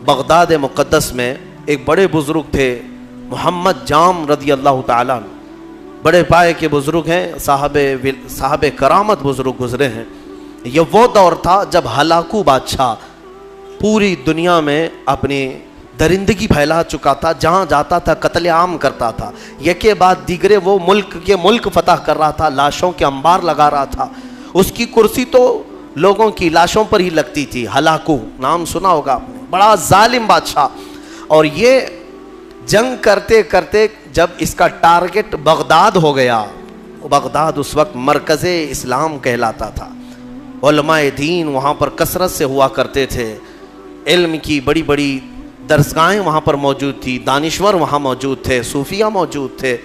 Baghdad مقدس میں ایک بڑے بزرگ تھے محمد جام رضی اللہ تعالیٰ عنہ، بڑے پائے کے بزرگ ہیں، صاحب کرامت بزرگ گزرے ہیں۔ یہ وہ دور تھا جب ہلاکو بادشاہ پوری دنیا میں اپنی درندگی پھیلا چکا تھا، جہاں جاتا تھا قتل عام کرتا تھا، یکے بعد دیگرے وہ ملک فتح کر رہا تھا، لاشوں کے انبار لگا رہا تھا۔ اس کی کرسی تو لوگوں کی لاشوں پر ہی لگتی تھی۔ ہلاکو نام سنا ہوگا آپ نے، بڑا ظالم بادشاہ۔ اور یہ جنگ کرتے کرتے جب اس کا ٹارگٹ بغداد ہو گیا، بغداد اس وقت مرکز اسلام کہلاتا تھا، علماء دین وہاں پر کثرت سے ہوا کرتے تھے، علم کی بڑی بڑی درسگاہیں وہاں پر موجود تھی، دانشور وہاں موجود تھے، صوفیہ موجود تھے۔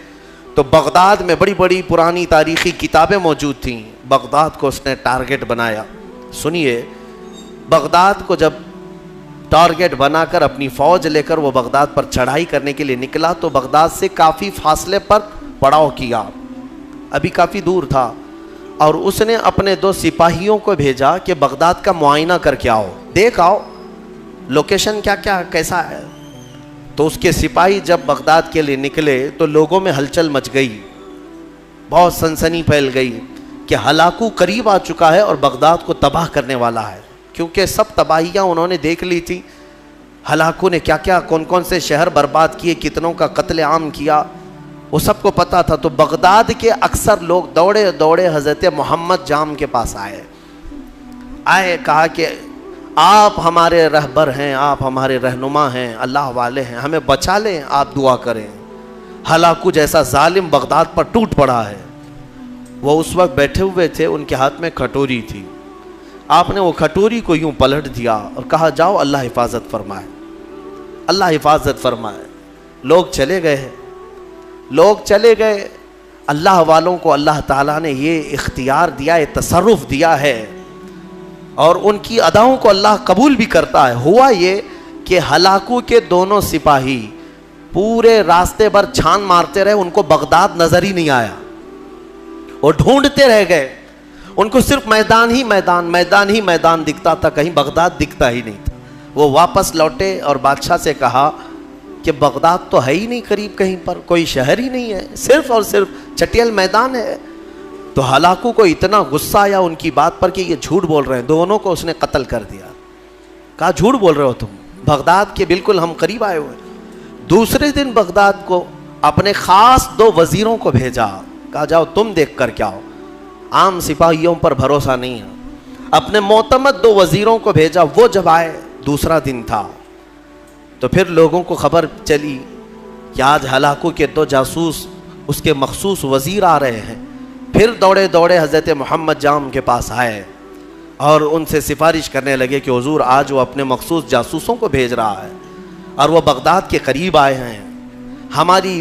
تو بغداد میں بڑی بڑی پرانی تاریخی کتابیں موجود تھیں۔ بغداد کو اس نے ٹارگٹ بنایا۔ سنیے، بغداد کو جب ٹارگٹ بنا کر اپنی فوج لے کر وہ بغداد پر چڑھائی کرنے کے لیے نکلا تو بغداد سے کافی فاصلے پر پڑاؤ کیا، ابھی کافی دور تھا، اور اس نے اپنے 2 سپاہیوں کو بھیجا کہ بغداد کا معائنہ کر کے آؤ، دیکھ آؤ لوکیشن کیا کیسا ہے۔ تو اس کے سپاہی جب بغداد کے لیے نکلے تو لوگوں میں ہلچل مچ گئی، بہت سنسنی پھیل گئی کہ ہلاکو قریب آ چکا ہے اور بغداد کو تباہ کرنے والا ہے، کیونکہ سب تباہیاں انہوں نے دیکھ لی تھی۔ ہلاکو نے کیا کون سے شہر برباد کیے، کتنوں کا قتل عام کیا، وہ سب کو پتا تھا۔ تو بغداد کے اکثر لوگ دوڑے دوڑے حضرت محمد جام کے پاس آئے، کہا کہ آپ ہمارے رہبر ہیں، آپ ہمارے رہنما ہیں، اللہ والے ہیں، ہمیں بچا لیں، آپ دعا کریں۔ ہلاکو جیسا ظالم بغداد پر ٹوٹ پڑا ہے۔ وہ اس وقت بیٹھے ہوئے تھے، ان کے ہاتھ میں کھٹوری تھی۔ آپ نے وہ کھٹوری کو یوں پلٹ دیا اور کہا جاؤ اللہ حفاظت فرمائے، اللہ حفاظت فرمائے۔ لوگ چلے گئے۔ اللہ والوں کو اللہ تعالیٰ نے یہ اختیار دیا ہے، تصرف دیا ہے، اور ان کی اداؤں کو اللہ قبول بھی کرتا ہے۔ ہوا یہ کہ ہلاکو کے 2 سپاہی پورے راستے پر چھان مارتے رہے، ان کو بغداد نظر ہی نہیں آیا، وہ ڈھونڈتے رہ گئے، ان کو صرف میدان ہی میدان دکھتا تھا، کہیں بغداد دکھتا ہی نہیں تھا۔ وہ واپس لوٹے اور بادشاہ سے کہا کہ بغداد تو ہے ہی نہیں قریب، کہیں پر کوئی شہر ہی نہیں ہے، صرف اور صرف چٹیل میدان ہے۔ تو ہلاکو کو اتنا غصہ آیا ان کی بات پر کہ یہ جھوٹ بول رہے ہیں، دونوں کو اس نے قتل کر دیا۔ کہا جھوٹ بول رہے ہو تم، بغداد کے بالکل ہم قریب آئے ہوئے۔ دوسرے دن بغداد کو اپنے خاص 2 وزیروں کو بھیجا، کہا جاؤ تم دیکھ کر کے آؤ، عام سپاہیوں پر بھروسہ نہیں ہے۔ اپنے معتمد 2 وزیروں کو بھیجا، وہ جب آئے، دوسرا دن تھا، تو پھر لوگوں کو خبر چلی کہ آج ہلاکو کے 2 جاسوس اس کے مخصوص وزیر آ رہے ہیں۔ پھر دوڑے دوڑے حضرت محمد جام کے پاس آئے اور ان سے سفارش کرنے لگے کہ حضور آج وہ اپنے مخصوص جاسوسوں کو بھیج رہا ہے اور وہ بغداد کے قریب آئے ہیں، ہماری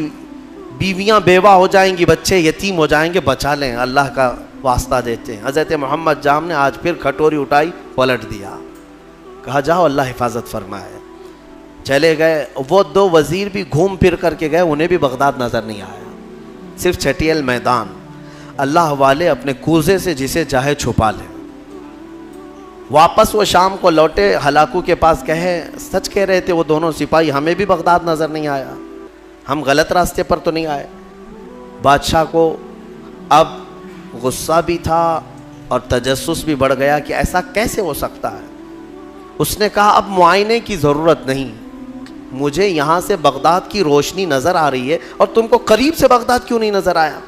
بیویاں بیوہ ہو جائیں گی، بچے یتیم ہو جائیں گے، بچا لیں، اللہ کا واسطہ دیتے ہیں۔ حضرت محمد جام نے آج پھر کھٹوری اٹھائی، پلٹ دیا، کہا جاؤ اللہ حفاظت فرمائے۔ چلے گئے، وہ 2 وزیر بھی گھوم پھر کر کے گئے، انہیں بھی بغداد نظر نہیں آیا، صرف چٹیل میدان۔ اللہ والے اپنے کوزے سے جسے چاہے چھپا لیں۔ واپس وہ شام کو لوٹے، ہلاکو کے پاس کہے سچ کہہ رہے تھے وہ دونوں سپاہی، ہمیں بھی بغداد نظر نہیں آیا، ہم غلط راستے پر تو نہیں آئے۔ بادشاہ کو اب غصہ بھی تھا اور تجسس بھی بڑھ گیا کہ ایسا کیسے ہو سکتا ہے۔ اس نے کہا اب معائنے کی ضرورت نہیں، مجھے یہاں سے بغداد کی روشنی نظر آ رہی ہے اور تم کو قریب سے بغداد کیوں نہیں نظر آیا؟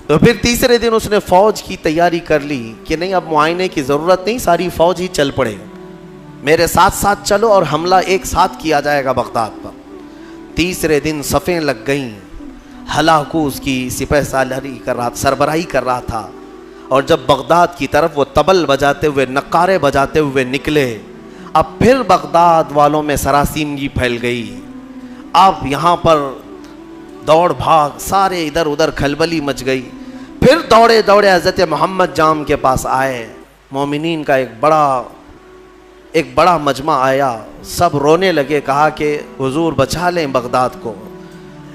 تو پھر تیسرے دن اس نے فوج کی تیاری کر لی کہ نہیں اب معائنے کی ضرورت نہیں، ساری فوج ہی چل پڑے، میرے ساتھ ساتھ چلو اور حملہ ایک ساتھ کیا جائے گا بغداد پر۔ تیسرے دن صفیں لگ گئیں، ہلاکو اس کی سپہ سربراہی کر رہا تھا، اور جب بغداد کی طرف وہ طبل بجاتے ہوئے، نقارے بجاتے ہوئے نکلے، اب پھر بغداد والوں میں سراسیمگی پھیل گئی۔ اب یہاں پر دوڑ بھاگ، سارے ادھر ادھر کھلبلی مچ گئی۔ پھر دوڑے دوڑے حضرت محمد جام کے پاس آئے، مومنین کا ایک بڑا مجمع آیا، سب رونے لگے، کہا کہ حضور بچا لیں بغداد کو،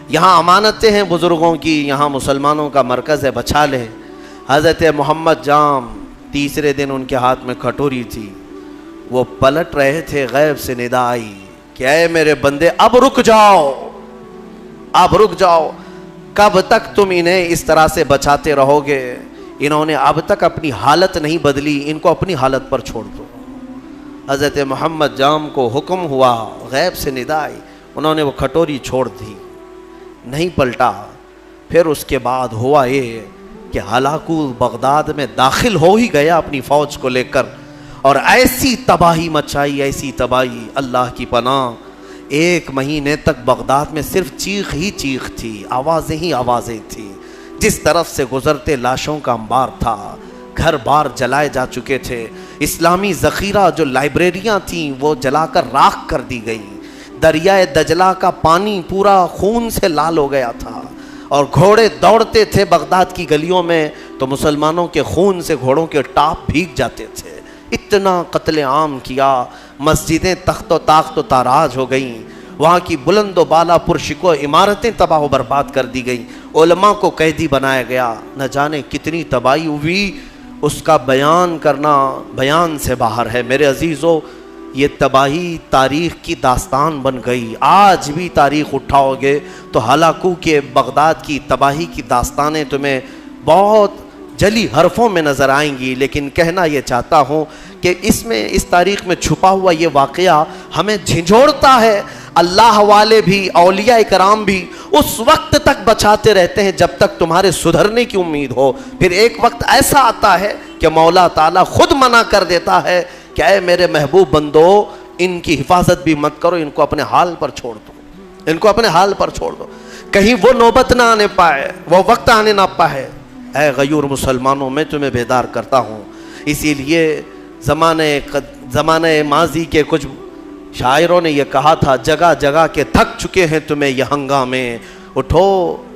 یہاں امانتیں ہیں بزرگوں کی، یہاں مسلمانوں کا مرکز ہے، بچا لیں۔ حضرت محمد جام تیسرے دن ان کے ہاتھ میں کھٹوری تھی، وہ پلٹ رہے تھے، غیب سے ندا آئی کہ اے میرے بندے اب رک جاؤ، اب رک جاؤ، کب تک تم انہیں اس طرح سے بچاتے رہو گے؟ انہوں نے اب تک اپنی حالت نہیں بدلی، ان کو اپنی حالت پر چھوڑ دو۔ حضرت محمد جام کو حکم ہوا، غیب سے ندا آئی، انہوں نے وہ کھٹوری چھوڑ دی، نہیں پلٹا۔ پھر اس کے بعد ہوا یہ کہ ہلاکو بغداد میں داخل ہو ہی گیا اپنی فوج کو لے کر، اور ایسی تباہی مچائی، ایسی تباہی، اللہ کی پناہ، 1 مہینے تک بغداد میں صرف چیخ ہی چیخ تھی، آوازیں ہی آوازیں تھیں، جس طرف سے گزرتے لاشوں کا انبار تھا، گھر بار جلائے جا چکے تھے، اسلامی ذخیرہ جو لائبریریاں تھیں وہ جلا کر راکھ کر دی گئیں، دریائے دجلہ کا پانی پورا خون سے لال ہو گیا تھا، اور گھوڑے دوڑتے تھے بغداد کی گلیوں میں تو مسلمانوں کے خون سے گھوڑوں کے ٹاپ بھیگ جاتے تھے، اتنا قتل عام کیا، مسجدیں تخت و طاقت و تاراج ہو گئیں، وہاں کی بلند و بالا پرشکو عمارتیں تباہ و برباد کر دی گئیں، علماء کو قیدی بنایا گیا، نہ جانے کتنی تباہی ہوئی، اس کا بیان کرنا بیان سے باہر ہے۔ میرے عزیزو، یہ تباہی تاریخ کی داستان بن گئی، آج بھی تاریخ اٹھاؤ گے تو ہلاکو کے بغداد کی تباہی کی داستانیں تمہیں بہت جلی حرفوں میں نظر آئیں گی، لیکن کہنا یہ چاہتا ہوں کہ اس تاریخ میں چھپا ہوا یہ واقعہ ہمیں جھنجھوڑتا ہے۔ اللہ والے بھی، اولیاء کرام بھی اس وقت تک بچاتے رہتے ہیں جب تک تمہارے سدھرنے کی امید ہو، پھر ایک وقت ایسا آتا ہے کہ مولا تعالیٰ خود منع کر دیتا ہے کہ اے میرے محبوب بندو، ان کی حفاظت بھی مت کرو، ان کو اپنے حال پر چھوڑ دو، ان کو اپنے حال پر چھوڑ دو، کہیں وہ نوبت نہ آنے پائے، وہ وقت آنے نہ پائے۔ اے غیور مسلمانوں، میں تمہیں بیدار کرتا ہوں، اسی لیے زمانے ماضی کے کچھ شاعروں نے یہ کہا تھا، جگہ جگہ کے تھک چکے ہیں تمہیں یہ ہنگامے، اٹھو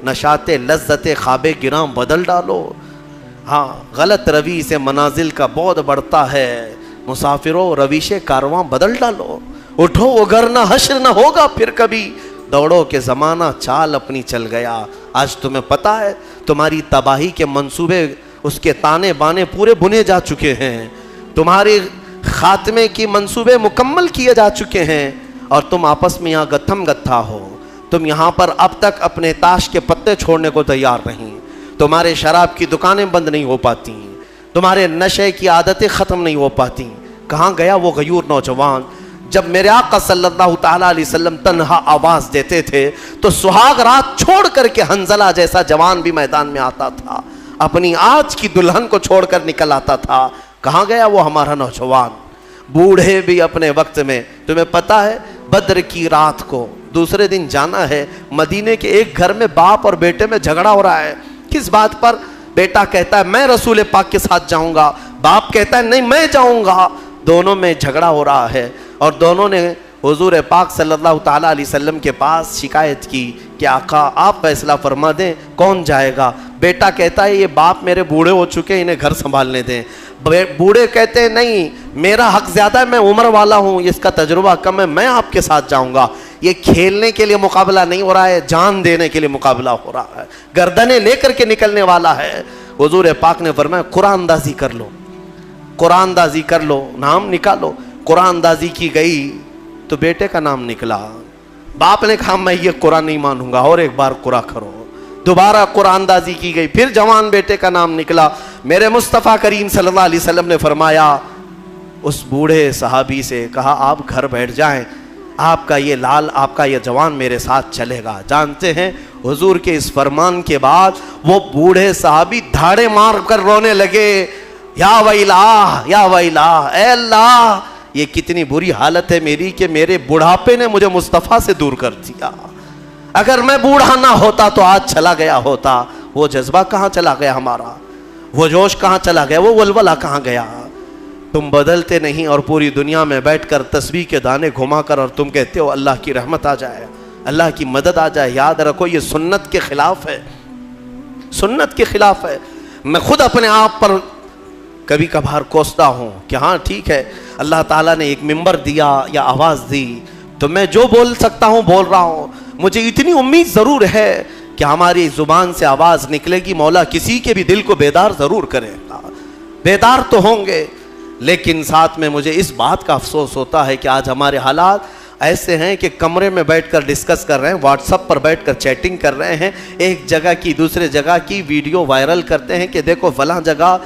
نشاط لذت خواب گراں بدل ڈالو۔ ہاں، غلط روی سے منازل کا بعد بڑھتا ہے، مسافروں رویش کارواں بدل ڈالو، اٹھو وگرنہ حشر نہ ہوگا پھر کبھی، دوڑو کہ زمانہ چال اپنی چل گیا۔ آج تمہیں پتہ ہے تمہاری تباہی کے منصوبے، اس کے تانے بانے پورے بنے جا چکے ہیں، تمہارے خاتمے کی منصوبے مکمل کیے جا چکے ہیں، اور تم آپس میں یہاں گتھم گتھا ہو۔ تم یہاں پر اب تک اپنے تاش کے پتے چھوڑنے کو تیار نہیں، تمہارے شراب کی دکانیں بند نہیں ہو پاتی، تمہارے نشے کی عادتیں ختم نہیں ہو پاتی۔ کہاں گیا وہ غیور نوجوان؟ جب میرے آقا صلی اللہ تعالیٰ علیہ وسلم تنہا آواز دیتے تھے تو سہاگ رات چھوڑ کر کے حنظلہ جیسا جوان بھی میدان میں آتا تھا، اپنی آج کی دلہن کو چھوڑ کر نکل آتا تھا۔ کہاں گیا وہ ہمارا نوجوان؟ بوڑھے بھی اپنے وقت میں، تمہیں پتہ ہے بدر کی رات کو دوسرے دن جانا ہے، مدینے کے ایک گھر میں باپ اور بیٹے میں جھگڑا ہو رہا ہے، کس بات پر؟ بیٹا کہتا ہے میں رسول پاک کے ساتھ جاؤں گا، باپ کہتا ہے نہیں میں جاؤں گا، دونوں میں جھگڑا ہو رہا ہے، اور دونوں نے حضور پاک صلی اللہ تعالیٰ علیہ وسلم کے پاس شکایت کی کہ آقا آپ فیصلہ فرما دیں کون جائے گا۔ بیٹا کہتا ہے یہ باپ میرے بوڑھے ہو چکے، انہیں گھر سنبھالنے دیں۔ بوڑھے کہتے ہیں نہیں میرا حق زیادہ ہے، میں عمر والا ہوں، اس کا تجربہ کم ہے، میں آپ کے ساتھ جاؤں گا۔ یہ کھیلنے کے لیے مقابلہ نہیں ہو رہا ہے، جان دینے کے لیے مقابلہ ہو رہا ہے، گردنیں لے کر کے نکلنے والا ہے۔ حضور پاک نے فرمایا قرآن اندازی کر لو، قرآن اندازی کر لو، نام نکالو۔ قرآن اندازی کی گئی تو بیٹے کا نام نکلا، باپ نے کہا میں یہ قرآن نہیں مانوں گا، اور ایک بار قرآن کرو۔ دوبارہ قرآن اندازی کی گئی، پھر جوان بیٹے کا نام نکلا۔ میرے مصطفیٰ کریم صلی اللہ علیہ وسلم نے فرمایا اس بوڑھے صحابی سے، کہا آپ گھر بیٹھ جائیں، آپ کا یہ لال، آپ کا یہ جوان میرے ساتھ چلے گا۔ جانتے ہیں حضور کے اس فرمان کے بعد وہ بوڑھے صحابی دھاڑے مار کر رونے لگے، یا ویلا یا ویلا، اے اللہ یہ کتنی بری حالت ہے میری کہ میرے بڑھاپے نے مجھے مصطفیٰ سے دور کر دیا، اگر میں بوڑھا نہ ہوتا تو آج چلا گیا ہوتا۔ وہ جذبہ کہاں چلا گیا ہمارا، وہ جوش کہاں چلا گیا، وہ ولولہ کہاں گیا؟ تم بدلتے نہیں، اور پوری دنیا میں بیٹھ کر تسبیح کے دانے گھما کر اور تم کہتے ہو اللہ کی رحمت آ جائے، اللہ کی مدد آ جائے۔ یاد رکھو یہ سنت کے خلاف ہے، سنت کے خلاف ہے۔ میں خود اپنے آپ پر کبھی کبھار کوستا ہوں کہ ہاں ٹھیک ہے اللہ تعالیٰ نے ایک منبر دیا یا آواز دی تو میں جو بول سکتا ہوں بول رہا ہوں۔ مجھے اتنی امید ضرور ہے کہ ہماری زبان سے آواز نکلے گی، مولا کسی کے بھی دل کو بیدار ضرور کرے گا، بیدار تو ہوں گے، لیکن ساتھ میں مجھے اس بات کا افسوس ہوتا ہے کہ آج ہمارے حالات ایسے ہیں کہ کمرے میں بیٹھ کر ڈسکس کر رہے ہیں، واٹس ایپ پر بیٹھ کر چیٹنگ کر رہے ہیں، ایک جگہ کی دوسرے جگہ کی ویڈیو وائرل کرتے ہیں کہ دیکھو فلاں جگہ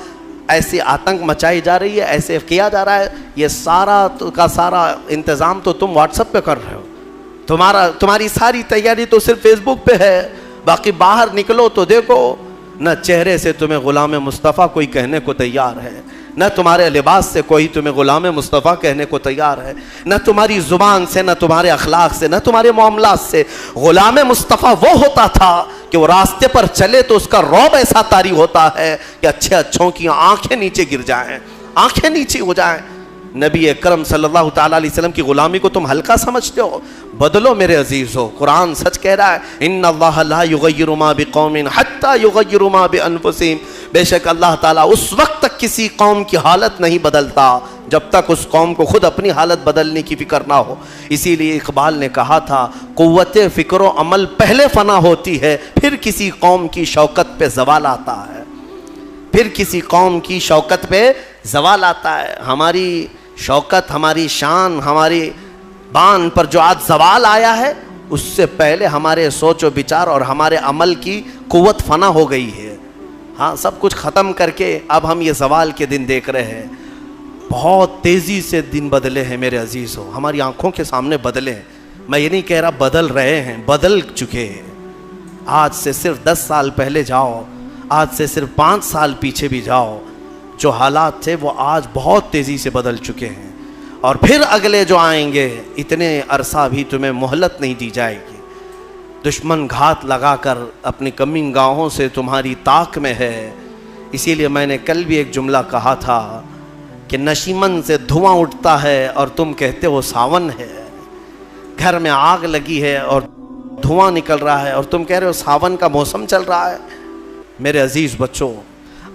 ایسی آتنک مچائی جا رہی ہے، ایسے کیا جا رہا ہے۔ یہ سارا کا سارا انتظام تو تم واٹس ایپ پہ کر رہے ہو، تمہاری ساری تیاری تو صرف فیس بک پہ ہے، باقی باہر نکلو تو دیکھو نہ چہرے سے تمہیں غلام مصطفیٰ کوئی کہنے کو تیار ہے، نہ تمہارے لباس سے کوئی تمہیں غلام مصطفیٰ کہنے کو تیار ہے، نہ تمہاری زبان سے، نہ تمہارے اخلاق سے، نہ تمہارے معاملات سے۔ غلام مصطفیٰ وہ ہوتا تھا کہ وہ راستے پر چلے تو اس کا رعب ایسا طاری ہوتا ہے کہ اچھے اچھوں کی آنکھیں نیچے گر جائیں، آنکھیں نیچے ہو جائیں۔ نبی اکرم صلی اللہ تعالیٰ علیہ وسلم کی غلامی کو تم ہلکا سمجھتے ہو؟ بدلو میرے عزیزو، قرآن سچ کہہ رہا ہے، ان اللہ لا یغیر ما بقوم حتی یغیروا ما بانفسہم، بے شک اللہ تعالیٰ اس وقت تک کسی قوم کی حالت نہیں بدلتا جب تک اس قوم کو خود اپنی حالت بدلنے کی فکر نہ ہو۔ اسی لیے اقبال نے کہا تھا، قوت فکر و عمل پہلے فنا ہوتی ہے، پھر کسی قوم کی شوکت پہ زوال آتا ہے، پھر کسی قوم کی شوکت پہ زوال آتا ہے۔ ہماری شوکت، ہماری شان، ہماری بان پر جو آج زوال آیا ہے، اس سے پہلے ہمارے سوچ و بچار اور ہمارے عمل کی قوت فنا ہو گئی ہے۔ ہاں، سب کچھ ختم کر کے اب ہم یہ زوال کے دن دیکھ رہے ہیں۔ بہت تیزی سے دن بدلے ہیں میرے عزیزو، ہماری آنکھوں کے سامنے بدلے ہیں۔ میں یہ نہیں کہہ رہا بدل رہے ہیں، بدل چکے ہیں۔ آج سے صرف 10 سال پہلے جاؤ، آج سے صرف 5 سال پیچھے بھی جاؤ، جو حالات تھے وہ آج بہت تیزی سے بدل چکے ہیں، اور پھر اگلے جو آئیں گے اتنے عرصہ بھی تمہیں مہلت نہیں دی جائے گی۔ دشمن گھات لگا کر اپنی کمین گاہوں سے تمہاری طاق میں ہے۔ اسی لیے میں نے کل بھی ایک جملہ کہا تھا کہ نشیمن سے دھواں اٹھتا ہے اور تم کہتے ہو ساون ہے، گھر میں آگ لگی ہے اور دھواں نکل رہا ہے اور تم کہہ رہے ہو ساون کا موسم چل رہا ہے۔ میرے عزیز بچوں،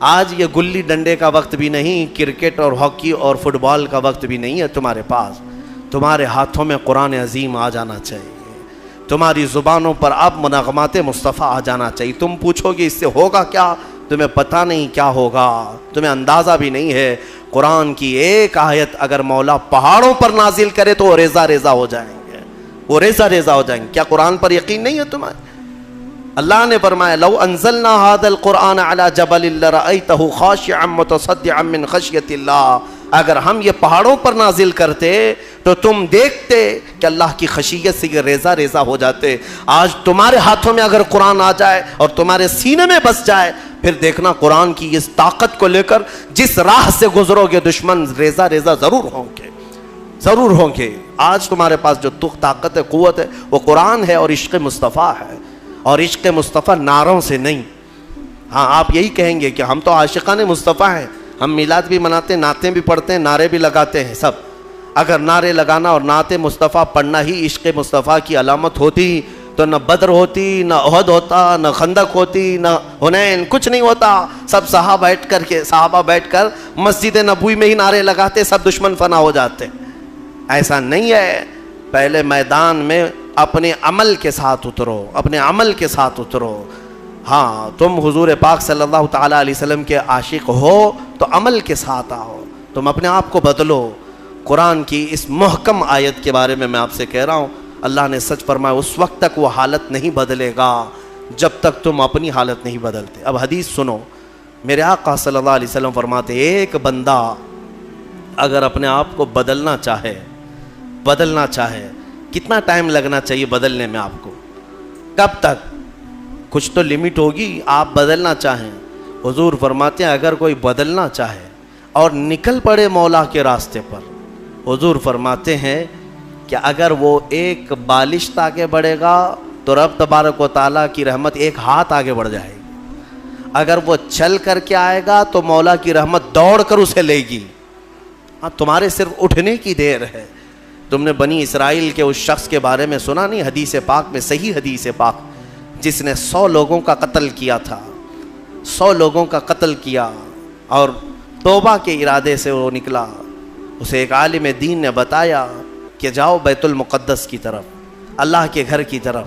آج یہ گلی ڈنڈے کا وقت بھی نہیں، کرکٹ اور ہاکی اور فٹ بال کا وقت بھی نہیں ہے تمہارے پاس۔ تمہارے ہاتھوں میں قرآن عظیم آ جانا چاہیے، تمہاری زبانوں پر اب منغمات مصطفیٰ آ جانا چاہیے۔ تم پوچھو گے اس سے ہوگا کیا؟ تمہیں پتہ نہیں کیا ہوگا، تمہیں اندازہ بھی نہیں ہے۔ قرآن کی ایک آیت اگر مولا پہاڑوں پر نازل کرے تو وہ ریزہ ریزہ ہو جائیں گے، وہ ریزہ ریزہ ہو جائیں گے۔ کیا قرآن پر یقین نہیں ہے تمہیں؟ اللہ نے فرمایا، لو انزلنا هذا القرآن على جبل لرأيته خاشعا متصدعا من خشیۃ اللہ، اگر ہم یہ پہاڑوں پر نازل کرتے تو تم دیکھتے کہ اللہ کی خشیت سے یہ ریزہ ریزہ ہو جاتے۔ آج تمہارے ہاتھوں میں اگر قرآن آ جائے اور تمہارے سینے میں بس جائے، پھر دیکھنا قرآن کی اس طاقت کو لے کر جس راہ سے گزرو گے دشمن ریزہ ریزہ ضرور ہوں گے، ضرور ہوں گے۔ آج تمہارے پاس جو طاقت ہے، قوت ہے، وہ قرآن ہے اور عشق مصطفیٰ ہے، اور عشق مصطفیٰ نعروں سے نہیں۔ ہاں، آپ یہی کہیں گے کہ ہم تو عاشقان مصطفیٰ ہیں، ہم میلاد بھی مناتے ہیں، نعتیں بھی پڑھتے ہیں، نعرے بھی لگاتے ہیں سب۔ اگر نعرے لگانا اور نعت مصطفیٰ پڑھنا ہی عشق مصطفیٰ کی علامت ہوتی تو نہ بدر ہوتی، نہ احد ہوتا، نہ خندق ہوتی، نہ حنین، کچھ نہیں ہوتا۔ سب صحابہ بیٹھ کر مسجد نبوی میں ہی نعرے لگاتے، سب دشمن فنا ہو جاتے۔ ایسا نہیں ہے، پہلے میدان میں اپنے عمل کے ساتھ اترو، اپنے عمل کے ساتھ اترو۔ ہاں، تم حضور پاک صلی اللہ تعالیٰ علیہ وسلم کے عاشق ہو تو عمل کے ساتھ آؤ، تم اپنے آپ کو بدلو۔ قرآن کی اس محکم آیت کے بارے میں آپ سے کہہ رہا ہوں، اللہ نے سچ فرمایا، اس وقت تک وہ حالت نہیں بدلے گا جب تک تم اپنی حالت نہیں بدلتے۔ اب حدیث سنو، میرے آقا صلی اللہ علیہ وسلم فرماتے، ایک بندہ اگر اپنے آپ کو بدلنا چاہے کتنا ٹائم لگنا چاہیے بدلنے میں آپ کو؟ کب تک؟ کچھ تو لمٹ ہوگی۔ آپ بدلنا چاہیں، حضور فرماتے ہیں اگر کوئی بدلنا چاہے اور نکل پڑے مولا کے راستے پر، حضور فرماتے ہیں کہ اگر وہ ایک بالشت آگے بڑھے گا تو رب تبارک و تعالیٰ کی رحمت ایک ہاتھ آگے بڑھ جائے گی۔ اگر وہ چل کر کے آئے گا تو مولا کی رحمت دوڑ کر اسے لے گی۔ ہاں، تمہارے صرف اٹھنے کی دیر ہے۔ تم نے بنی اسرائیل کے اس شخص کے بارے میں سنا نہیں؟ حدیث پاک میں، صحیح حدیث پاک، جس نے 100 لوگوں کا قتل کیا تھا، 100 لوگوں کا قتل کیا اور توبہ کے ارادے سے وہ نکلا۔ اسے ایک عالم دین نے بتایا کہ جاؤ بیت المقدس کی طرف، اللہ کے گھر کی طرف،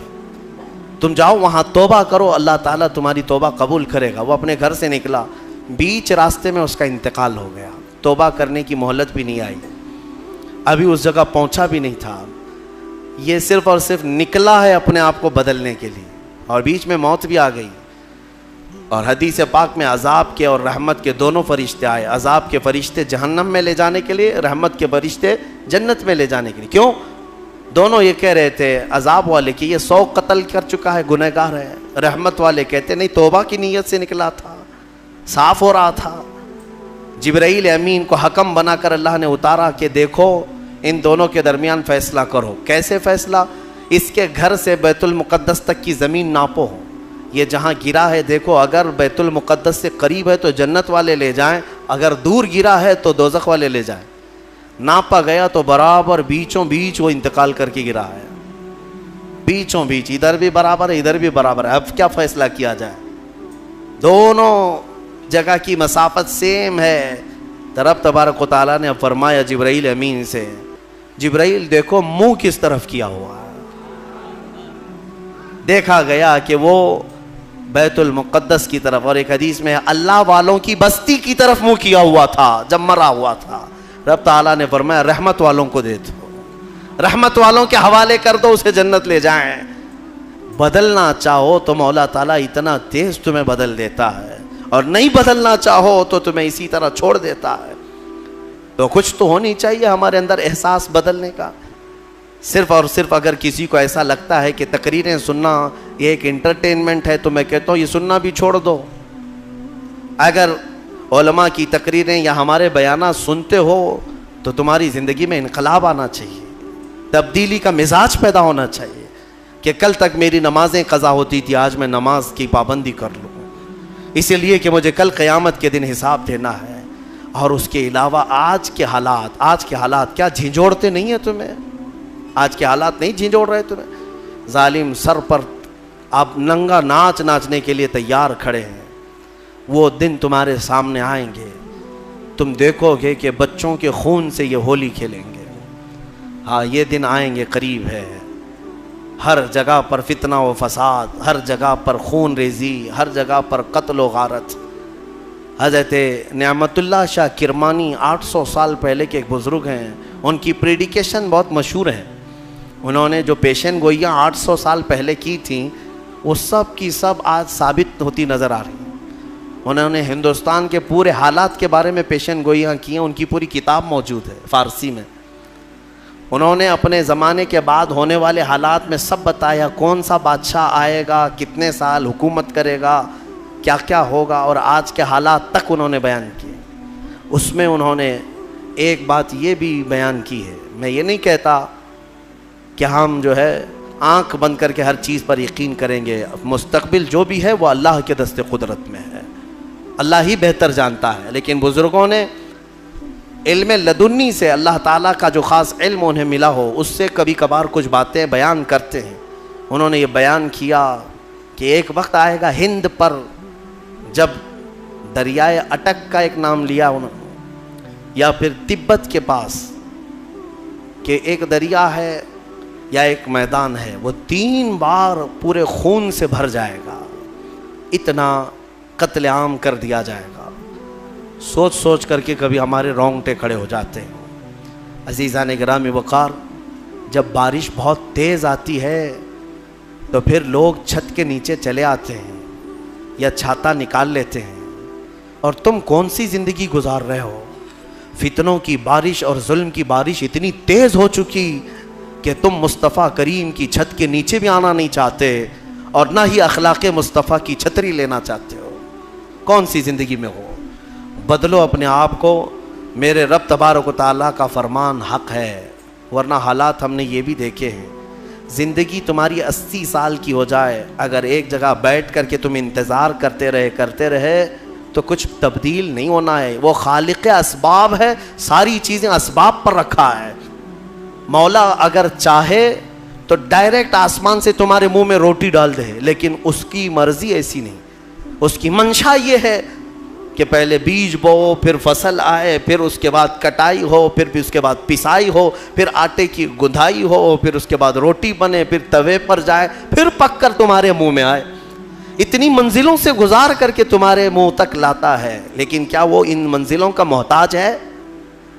تم جاؤ وہاں توبہ کرو، اللہ تعالیٰ تمہاری توبہ قبول کرے گا۔ وہ اپنے گھر سے نکلا، بیچ راستے میں اس کا انتقال ہو گیا۔ توبہ کرنے کی مہلت بھی نہیں آئی, ابھی اس جگہ پہنچا بھی نہیں تھا. یہ صرف اور صرف نکلا ہے اپنے آپ کو بدلنے کے لیے, اور بیچ میں موت بھی آ گئی. اور حدیث پاک میں عذاب کے اور رحمت کے دونوں فرشتے آئے. عذاب کے فرشتے جہنم میں لے جانے کے لیے, رحمت کے فرشتے جنت میں لے جانے کے لیے. کیوں؟ دونوں یہ کہہ رہے تھے, عذاب والے کہ یہ 100 قتل کر چکا ہے, گنہگار ہے. رحمت والے کہتے نہیں, توبہ کی نیت سے نکلا تھا, صاف ہو رہا تھا. جبرائیل امین کو حکم بنا کر اللہ نے اتارا کہ دیکھو ان دونوں کے درمیان فیصلہ کرو. کیسے فیصلہ؟ اس کے گھر سے بیت المقدس تک کی زمین ناپو, یہ جہاں گرا ہے دیکھو, اگر بیت المقدس سے قریب ہے تو جنت والے لے جائیں, اگر دور گرا ہے تو دوزخ والے لے جائیں. ناپا گیا تو برابر بیچوں بیچ وہ انتقال کر کے گرا ہے, بیچوں بیچ, ادھر بھی برابر ہے ادھر بھی برابر ہے. اب کیا فیصلہ کیا جائے؟ دونوں جگہ کی مسافت سیم ہے. رب تبارک و تعالیٰ نے اب فرمایا جبرائیل امین سے, جبرائیل دیکھو منہ کس طرف کیا ہوا ہے. دیکھا گیا کہ وہ بیت المقدس کی طرف, اور ایک حدیث میں اللہ والوں کی بستی کی طرف منہ کیا ہوا تھا جب مرا ہوا تھا. رب تعالیٰ نے فرمایا رحمت والوں کو دے دو, رحمت والوں کے حوالے کر دو, اسے جنت لے جائیں. بدلنا چاہو تو مولا تعالیٰ اتنا تیز تمہیں بدل دیتا ہے, اور نہیں بدلنا چاہو تو تمہیں اسی طرح چھوڑ دیتا ہے. تو کچھ تو ہونی چاہیے ہمارے اندر احساس بدلنے کا. صرف اور صرف اگر کسی کو ایسا لگتا ہے کہ تقریریں سننا یہ ایک انٹرٹینمنٹ ہے, تو میں کہتا ہوں یہ سننا بھی چھوڑ دو. اگر علماء کی تقریریں یا ہمارے بیانات سنتے ہو تو تمہاری زندگی میں انقلاب آنا چاہیے, تبدیلی کا مزاج پیدا ہونا چاہیے کہ کل تک میری نمازیں قضا ہوتی تھی, آج میں نماز کی پابندی کر لوں, اسی لیے کہ مجھے کل قیامت کے دن حساب دینا ہے. اور اس کے علاوہ آج کے حالات کیا جھنجھوڑتے نہیں ہیں تمہیں؟ آج کے حالات نہیں جھنجھوڑ رہے تمہیں؟ ظالم سر پر آپ ننگا ناچنے کے لیے تیار کھڑے ہیں. وہ دن تمہارے سامنے آئیں گے, تم دیکھو گے کہ بچوں کے خون سے یہ ہولی کھیلیں گے. ہاں یہ دن آئیں گے, قریب ہے. ہر جگہ پر فتنہ و فساد, ہر جگہ پر خون ریزی, ہر جگہ پر قتل و غارت. حضرت نعمت اللہ شاہ کرمانی 800 سال پہلے کے ایک بزرگ ہیں, ان کی پریڈیکیشن بہت مشہور ہے. انہوں نے جو پیشن گوئیاں 800 سال پہلے کی تھیں وہ سب کی سب آج ثابت ہوتی نظر آ رہی ہیں. انہوں نے ہندوستان کے پورے حالات کے بارے میں پیشن گوئیاں کی ہیں, ان کی پوری کتاب موجود ہے فارسی میں. انہوں نے اپنے زمانے کے بعد ہونے والے حالات میں سب بتایا, کون سا بادشاہ آئے گا, کتنے سال حکومت کرے گا, کیا کیا ہوگا, اور آج کے حالات تک انہوں نے بیان کیے. اس میں انہوں نے ایک بات یہ بھی بیان کی ہے, میں یہ نہیں کہتا کہ ہم جو ہے آنکھ بند کر کے ہر چیز پر یقین کریں گے, مستقبل جو بھی ہے وہ اللہ کے دست قدرت میں ہے, اللہ ہی بہتر جانتا ہے. لیکن بزرگوں نے علم لدنی سے, اللہ تعالیٰ کا جو خاص علم انہیں ملا ہو, اس سے کبھی کبھار کچھ باتیں بیان کرتے ہیں. انہوں نے یہ بیان کیا کہ ایک وقت آئے گا ہند پر, جب دریائے اٹک کا ایک نام لیا انہوں نے, یا پھر تبت کے پاس کہ ایک دریا ہے یا ایک میدان ہے, وہ 3 بار پورے خون سے بھر جائے گا, اتنا قتل عام کر دیا جائے گا. سوچ سوچ کر کے کبھی ہمارے رونگٹے کھڑے ہو جاتے ہیں. عزیزان گرامی وقار, جب بارش بہت تیز آتی ہے تو پھر لوگ چھت کے نیچے چلے آتے ہیں یا چھاتا نکال لیتے ہیں, اور تم کون سی زندگی گزار رہے ہو؟ فتنوں کی بارش اور ظلم کی بارش اتنی تیز ہو چکی کہ تم مصطفیٰ کریم کی چھت کے نیچے بھی آنا نہیں چاہتے, اور نہ ہی اخلاق مصطفیٰ کی چھتری لینا چاہتے ہو. کون سی زندگی میں ہو؟ بدلو اپنے آپ کو. میرے رب تبارک و تعالیٰ کا فرمان حق ہے, ورنہ حالات ہم نے یہ بھی دیکھے ہیں. زندگی تمہاری 80 سال کی ہو جائے, اگر ایک جگہ بیٹھ کر کے تم انتظار کرتے رہے تو کچھ تبدیل نہیں ہونا ہے. وہ خالق اسباب ہے, ساری چیزیں اسباب پر رکھا ہے. مولا اگر چاہے تو ڈائریکٹ آسمان سے تمہارے منہ میں روٹی ڈال دے, لیکن اس کی مرضی ایسی نہیں. اس کی منشا یہ ہے کہ پہلے بیج بو, پھر فصل آئے, پھر اس کے بعد کٹائی ہو, پھر بھی اس کے بعد پسائی ہو, پھر آٹے کی گندھائی ہو, پھر اس کے بعد روٹی بنے, پھر توے پر جائے, پھر پک کر تمہارے منہ میں آئے. اتنی منزلوں سے گزار کر کے تمہارے منہ تک لاتا ہے. لیکن کیا وہ ان منزلوں کا محتاج ہے؟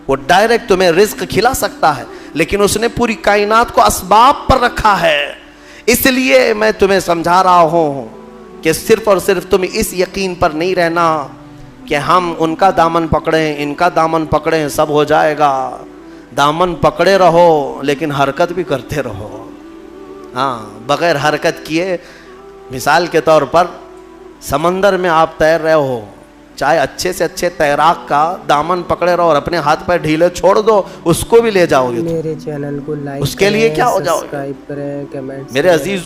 وہ ڈائریکٹ تمہیں رزق کھلا سکتا ہے، لیکن اس نے پوری کائنات کو اسباب پر رکھا ہے۔ اس لیے میں تمہیں سمجھا رہا ہوں کہ صرف اور صرف تم اس یقین پر نہیں رہنا کہ ہم ان کا دامن پکڑیں، ان کا دامن پکڑیں، سب ہو جائے گا۔ دامن پکڑے رہو لیکن حرکت بھی کرتے رہو۔ ہاں، بغیر حرکت کیے، مثال کے طور پر سمندر میں آپ تیر رہے ہو، چاہے اچھے سے اچھے تیراک کا دامن پکڑے رہو اور اپنے ہاتھ پہ ڈھیلے چھوڑ دو، اس کو بھی لے جاؤ گے، میرے چینل کو لائک اس کے لیے کیا ہو جاؤ گے؟ سبسکرائب کریں، کمنٹ میرے عزیزوں